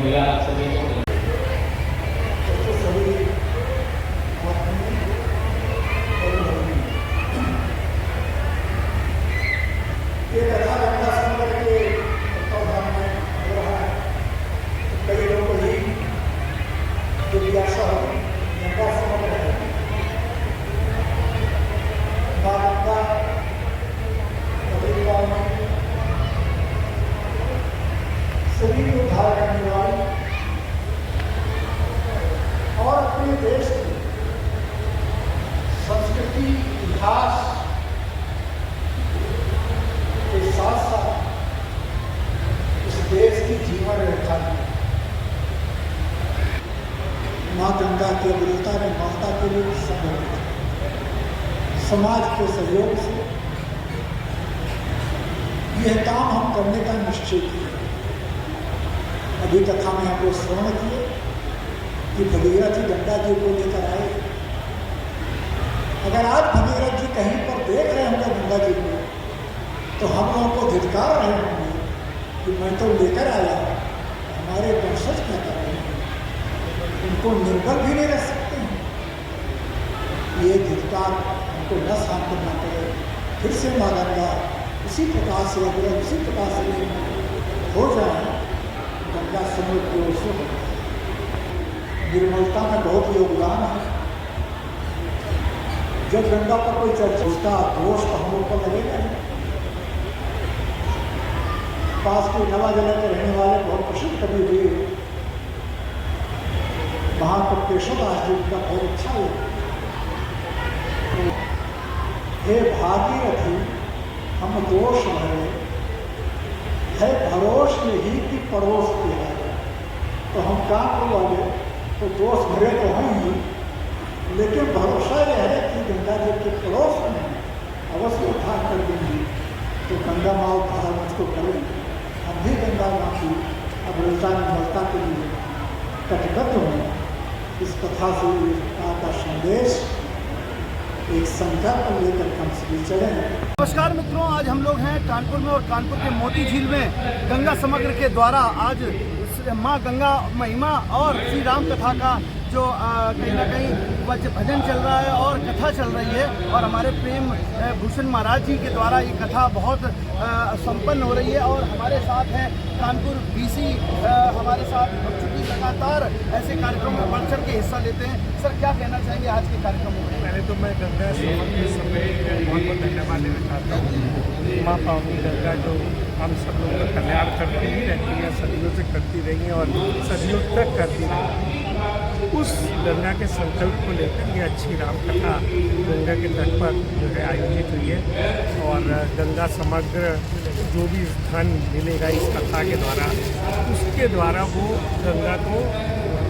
मिला सभी को। ये कथा गंगा संगम के तत्वाधान में हो रहा है। कई लोगों को ही जिज्ञासा हो गंगा संगम है, माँ गंगा कबीरदास में सभी को उद्धार करने वाली और अपने देश की संस्कृति इतिहास के साथ साथ इस देश की जीवन रेखा माँ गंगा की अविरलता ने माता के लिए संभव समाज के सहयोग से यह काम हम करने का निश्चय किया। अभी कथा में हम लोग श्रवण किए कि भगीरथ जी गंगा जी को लेकर आए। अगर आज भगीरथ जी कहीं पर देख रहे होंगे गंगा जी को तो हम लोगों को धिक्कार रहे होंगे कि मैं तो लेकर आया, हमारे वंशज क्या कर रहे हैं, उनको निर्भर भी नहीं रह सकते हैं। ये धिक्कार हमको न सहन करना पड़े। फिर से माँ गंगा उसी प्रकार से अगर उसी प्रकार से हो जाए, गंगा समुद्र की ओर से निर्मलता में बहुत योगदान है। जब गंगा पर कोई चर्चा दोष तो हम लोग को लगेगा नहीं। पास के नवा जिले के रहने वाले बहुत प्रसिद्ध कवि हुए महाकवि केशवदास जी का बहुत अच्छा है। हे भागीरथी हम दोष भरे है भरोस यही कि पड़ोस के है। तो हम क्या करोगे तो दोष भरे तो हैं ही, लेकिन भरोसा यह है कि गंगा जी के पड़ोस में अवश्य उद्धार कर देंगी। तो गंगा माँ उद्धार मुझको करेंगे। हम भी गंगा माँ की अविरलता निर्मलता के लिए कटिबद्ध हों। इस कथा से आपका संदेश एक संकल्प लेकर हम सभी चलें। नमस्कार मित्रों, आज हम लोग हैं कानपुर में और कानपुर के मोती झील में गंगा समग्र के द्वारा आज माँ गंगा महिमा और श्री राम कथा का जो कहीं ना कहीं भजन चल रहा है और कथा चल रही है। और हमारे प्रेम भूषण महाराज जी के द्वारा ये कथा बहुत संपन्न हो रही है। और हमारे साथ हैं कानपुर बीसी हमारे साथ चूँकि लगातार ऐसे कार्यक्रमों में बढ़ चढ़ के हिस्सा लेते हैं। सर, क्या कहना चाहेंगे आज के कार्यक्रमों में? पहले तो मैं गंगा समग्र के समय बहुत बहुत धन्यवाद देना चाहता हूँ। माँ पावनी गंगा जो हम सब लोगों का कल्याण करती ही रहती है, सदियों से करती रही हैं और सदियों तक करती रही। उस गंगा के संकल्प को लेकर ये अच्छी राम कथा गंगा के तट पर जो है आयोजित हुई है। और गंगा समग्र जो भी धन मिलेगा इस कथा के द्वारा, उसके द्वारा वो गंगा को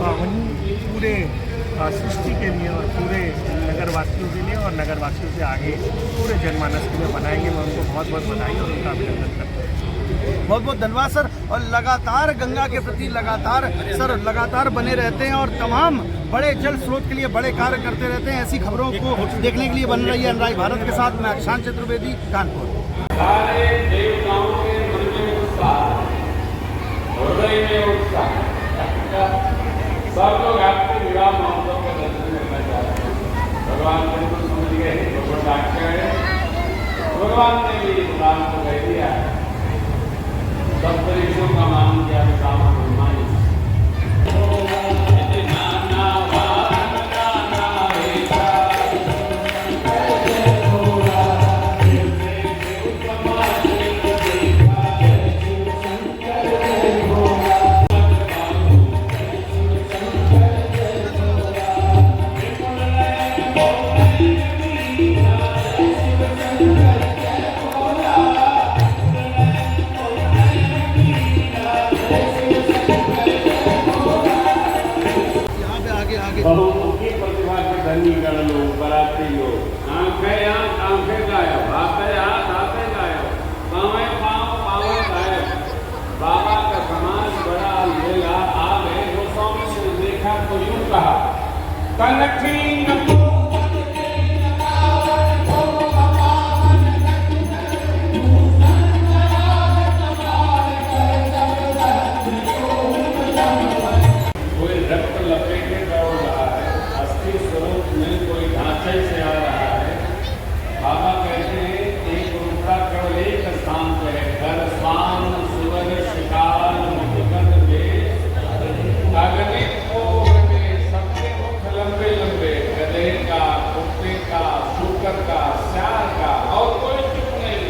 पावनी पूरे सृष्टि के लिए और पूरे नगरवासियों के लिए और नगरवासियों से आगे पूरे जनमानस के लिए बनाएंगे। मैं उनको बहुत बहुत बधाई और उनका अभिनंदन करता हूँ। बहुत बहुत धन्यवाद सर। और लगातार गंगा के प्रति लगातार बने रहते हैं और तमाम बड़े जल स्रोत के लिए बड़े कार्य करते रहते हैं। ऐसी खबरों को देखने के लिए बन रही है अनराई भारत के साथ मैं अक्षांत चतुर्वेदी, कानपुर। सारे देवताओं के मन में उत्साह, हृदय में उत्साह, सब लोग आपके विवाह महोत्सव का दर्शन करना चाहते हैं। भगवान बिल्कुल समझ गए, भगवान डॉक्टर है, भगवान ने भी राम को कह दिया सप्तऋषियों का मान किया राम हनुमान। बहुमुखी प्रतिभा के धनी गण लोग, बराती लोग, आंखें आंख आंखें गायब, हाथे हाथ हाथे गायब, पाँवे पाँव पाँवे गायब। बाबा का समाज बड़ा लेगा आ गए। वो स्वामी ने देखा तो यूं कहा, कनखी में कोई ढांचे से आ रहा है। बाबा कहते हैं एक रुपया केवल एक स्थान पे है, घर स्वान सुवन शिकार मुकुंद में कागने कोर में सबके मुख लंबे लंबे, गधे का, कुत्ते का, शुकर का, श्यार का, और कोई चुप नहीं।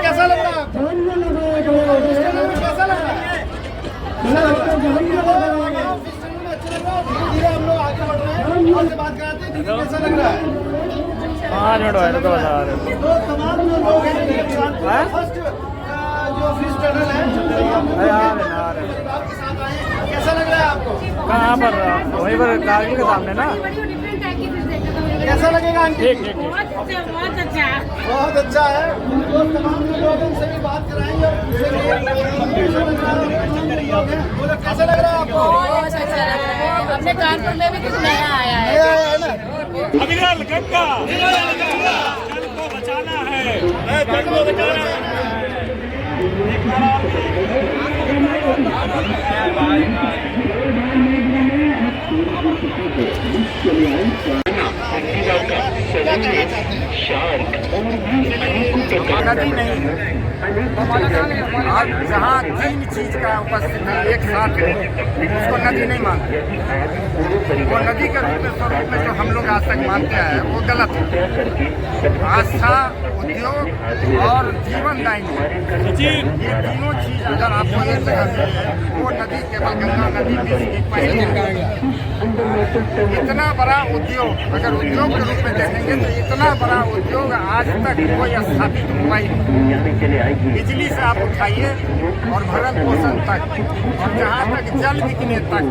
कैसा लग रहा है आपको? कैसा लग रहा है? धीरे हम लोग आगे बढ़ रहे हैं और से बात कराते हैं। दीदी कैसा लग रहा है? 5 मिनट हुआ तो बता रहे हो। तो तमाम जो लोग हैं फर्स्ट जो फिश टनल है आपके साथ आए हैं, कैसा लग रहा है आपको? कहाँ पर? वहीं पर कारगिल के सामने ना। कैसा लगेगा आंटी? ठीक। बहुत अच्छा है। तो तमाम जो लोग हैं उनसे भी बात कराएंगे और कैसा लग रहा है? बोलो कैसा लग रहा है आपको? बहुत अच्छा लग रहा है। अपने कानपुर में भी कुछ नया आया है। नया है ना? अविरल गंगा जल को बचाना है, जल को बचाना है। नदी नहीं और जहाँ 3 चीज का उपस्थित है एक साथ है, उसको नदी नहीं मानते। वो नदी के रूप में स्वरूप में जो हम लोग आज तक मानते हैं वो गलत है। आस्था, उद्योग और जीवन दायिनी, ये तीनों चीज अगर आपको एक जगह से वो नदी केवल गंगा नदी विश्व की पहली। इतना बड़ा उद्योग अगर उद्योग के रूप में देखेंगे तो इतना बड़ा उद्योग आज तक कोई स्थापित हुआ ही नहीं। बिजली से आप उठाइए और भरण पोषण तक और जहाँ तक जल बिकने तक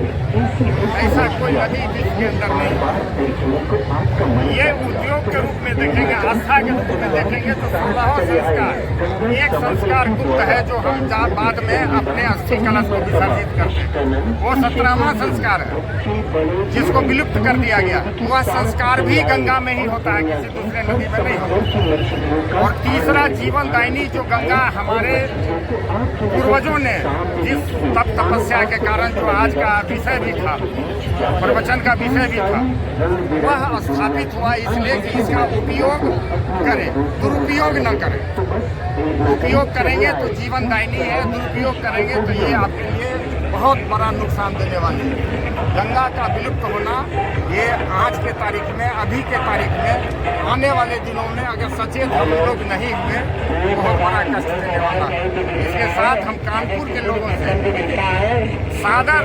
ऐसा कोई नदी विश्व के अंदर नहीं। ये उद्योग के रूप में देखेंगे, आस्था के रूप में देखेंगे तो 16 संस्कार। एक संस्कार गुप्त है जो हम बाद में अपने अस्थि कलश को विसर्जित करते हैं, वो 17वां संस्कार है जिसको विलुप्त कर दिया गया। वह संस्कार भी गंगा में ही होता है, किसी दूसरे नदी में नहीं होता। और तीसरा जीवन दायिनी जो गंगा हमारे पूर्वजों ने जिस तप तपस्या के कारण जो आज का विषय भी था, प्रवचन का विषय भी था, वह स्थापित हुआ इसलिए कि इसका उपयोग करें, दुरुपयोग न करें। उपयोग करेंगे तो जीवन दायिनी है, दुरुपयोग करेंगे तो ये आपके लिए बहुत बड़ा नुकसान देने वाली है। गंगा का विलुप्त होना ये आज के तारीख में, अभी के तारीख में, आने वाले दिनों में अगर सचेत हम लोग नहीं हुए तो बहुत बड़ा कष्ट देने वाला है। इसके साथ हम कानपुर के लोगों से सादर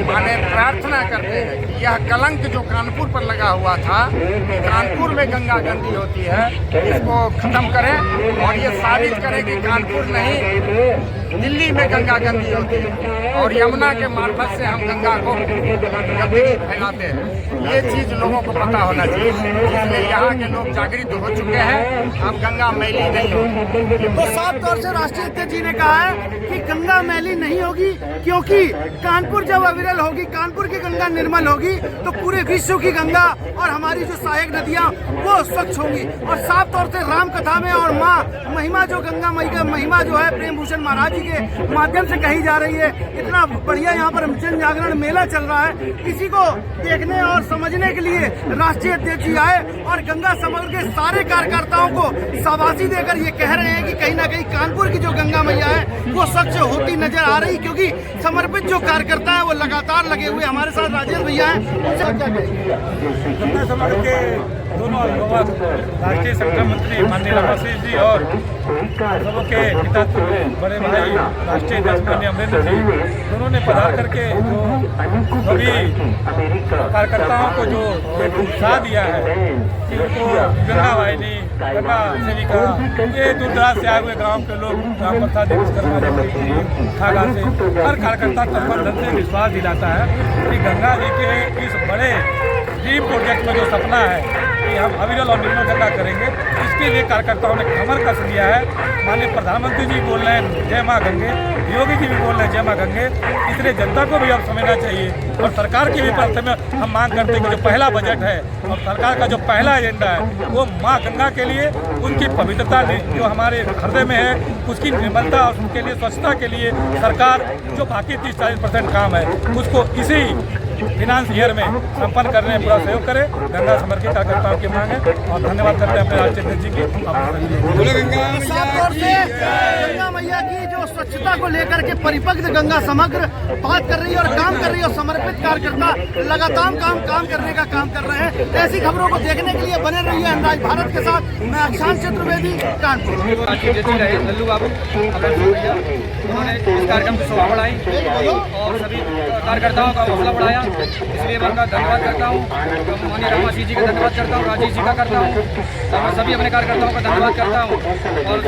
माने प्रार्थना करते हैं कि यह कलंक जो कानपुर पर लगा हुआ था, कानपुर में गंगा गंदी होती है, इसको खत्म करें और ये साबित करें कि कानपुर नहीं दिल्ली में गंगा गंदी होती है और यमुना के मार्फत से हम गंगा को गंदगी फैलाते हैं। ये चीज लोगों को पता होना चाहिए, इसलिए यहाँ के लोग जागृत हो चुके हैं। अब गंगा मैली नहीं होगी। तो साफ तौर से राष्ट्रीय अध्यक्ष जी ने कहा है कि गंगा मैली नहीं होगी, क्योंकि कानपुर जब अविरल होगी, कानपुर की गंगा निर्मल होगी तो पूरे विश्व की गंगा और हमारी जो सहायक नदियाँ वो स्वच्छ होंगी। और साफ तौर से राम कथा में और माँ महिमा जो गंगा मई का महिमा जो है प्रेम भूषण महाराज जी के माध्यम से कही जा रही है। इतना बढ़िया यहाँ पर जन जागरण मेला चल रहा है, इसी को देखने और समझने के लिए राष्ट्रीय अध्यक्ष जी आए और गंगा समग्र के सारे कार्यकर्ताओं को शाबाशी देकर ये कह रहे हैं कि कहीं ना कहीं कानपुर की जो गंगा मैया है वो स्वच्छ होती नजर आ रही, क्योंकि समर्पित जो कार्यकर्ता है वो लगातार लगे हुए। हमारे साथ राजेश भैया हैं, उनसे क्या कहेंगे? गंगा समग्र के दोनों अभिभावक राष्ट्रीय संगठन मंत्री माननीय रमाशीष जी और सबों के नेतृत्व में बड़े भाई राष्ट्रीय अध्यक्ष माननीय अमरेंद्र जी, दोनों ने पधार करके जो सभी कार्यकर्ताओं को जो एक उत्साह दिया है कि उनको गंगा वाहिनी, गंगा सेविका, ये दूर दराज से आए हुए गाँव के लोग ग्राम प्रसाद विश्वकर्मा खागा से हर कार्यकर्ता तत्परता से विश्वास दिलाता है कि गंगा जी के इस बड़े ड्रीम प्रोजेक्ट में जो सपना है कि हम अविरल और निर्मल गंगा करेंगे, इसके लिए कार्यकर्ताओं ने कमर कस लिया है। माननीय प्रधानमंत्री जी बोल रहे हैं जय माँ गंगे, योगी जी भी बोल रहे हैं जय माँ गंगे, इसलिए जनता को भी अब समझना चाहिए और सरकार की भी प्रथम हम मांग करते हैं कि जो पहला बजट है और सरकार का जो पहला एजेंडा है वो माँ गंगा के लिए, उनकी पवित्रता जो हमारे हृदय में है उसकी निर्मलता और उसके लिए स्वच्छता के लिए सरकार जो बाकी 30-40% काम है उसको इसी फिनांस ईयर में संपन्न करने में पूरा सहयोग करे। गंगा समर्पित कार्यकर्ताओं की मांग है और धन्यवाद करते हैं अपने राष्ट्रीय अध्यक्ष जी की। साफ तौर से गंगा मैया की जो स्वच्छता को लेकर के परिपक्व गंगा समग्र बात कर रही है और काम कर रही है और समर्पित कार्यकर्ता लगातार काम करने का काम कर रहे हैं। ऐसी खबरों को देखने के लिए बने रहिए अंदाज भारत के साथ। मैं अक्षांश चतुर्वेदी, कानपुर। लल्लू बाबू उन्होंने इस कार्यक्रम की शोभा बढ़ाई और सभी कार्यकर्ताओं का हौसला बढ़ाया, इसलिए मैं उनका धन्यवाद करता हूँ। माननीय रमाशीष जी का धन्यवाद करता हूँ, राजेश जी का करता हूँ और मैं सभी अपने कार्यकर्ताओं का धन्यवाद करता हूँ। और